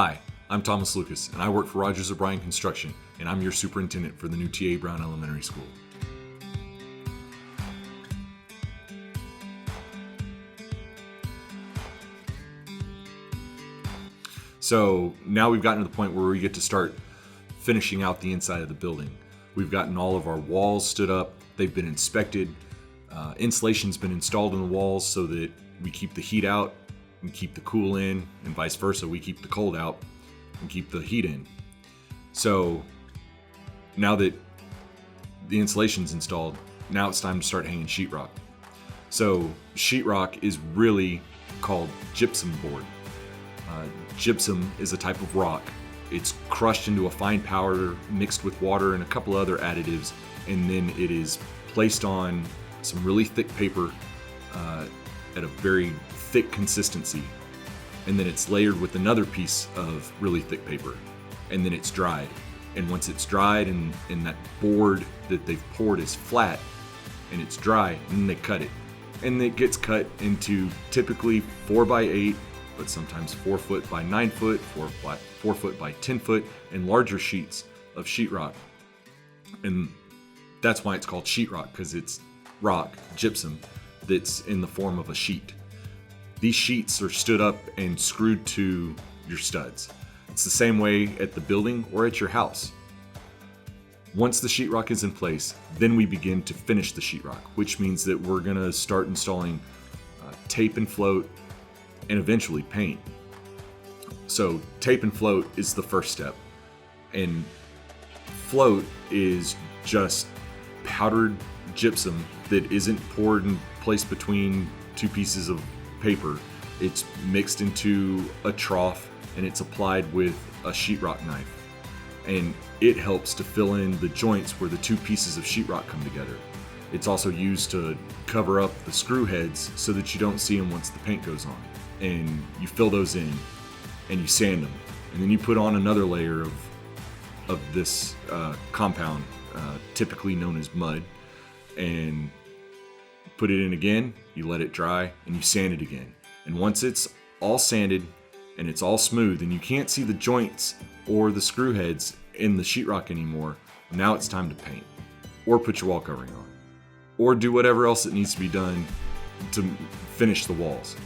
Hi, I'm Thomas Lucas, and I work for Rogers O'Brien Construction, and I'm your superintendent for the new T.A. Brown Elementary School. So now we've gotten to the point where we get to start finishing out the inside of the building. We've gotten all of our walls stood up, they've been inspected, insulation's been installed in the walls so that we keep the heat out and keep the cool in, and vice versa, we keep the cold out and keep the heat in. So now that the insulation's installed, now it's time to start hanging sheetrock. So sheetrock is really called gypsum board. Gypsum is a type of rock. It's crushed into a fine powder mixed with water and a couple other additives, and then it is placed on some really thick paper at a very thick consistency, and then it's layered with another piece of really thick paper, and then it's dried. And once it's dried and that board that they've poured is flat and it's dry, and then they cut it, and it gets cut into typically 4x8, but sometimes 4 foot by 9 foot, 4 foot by 10 foot, and larger sheets of sheetrock. And that's why it's called sheetrock, because it's rock, gypsum, that's in the form of a sheet. These sheets are stood up and screwed to your studs. It's the same way at the building or at your house. Once the sheetrock is in place, then we begin to finish the sheetrock, which means that we're gonna start installing tape and float, and eventually paint. So tape and float is the first step, and float is just powdered gypsum that isn't poured and placed between two pieces of paper. It's mixed into a trough and it's applied with a sheetrock knife, and it helps to fill in the joints where the two pieces of sheetrock come together. It's also used to cover up the screw heads so that you don't see them once the paint goes on. And you fill those in and you sand them, and then you put on another layer of this compound, typically known as mud, and put it in again. You let it dry and you sand it again, and once it's all sanded and it's all smooth and you can't see the joints or the screw heads in the sheetrock anymore, now it's time to paint or put your wall covering on or do whatever else that needs to be done to finish the walls.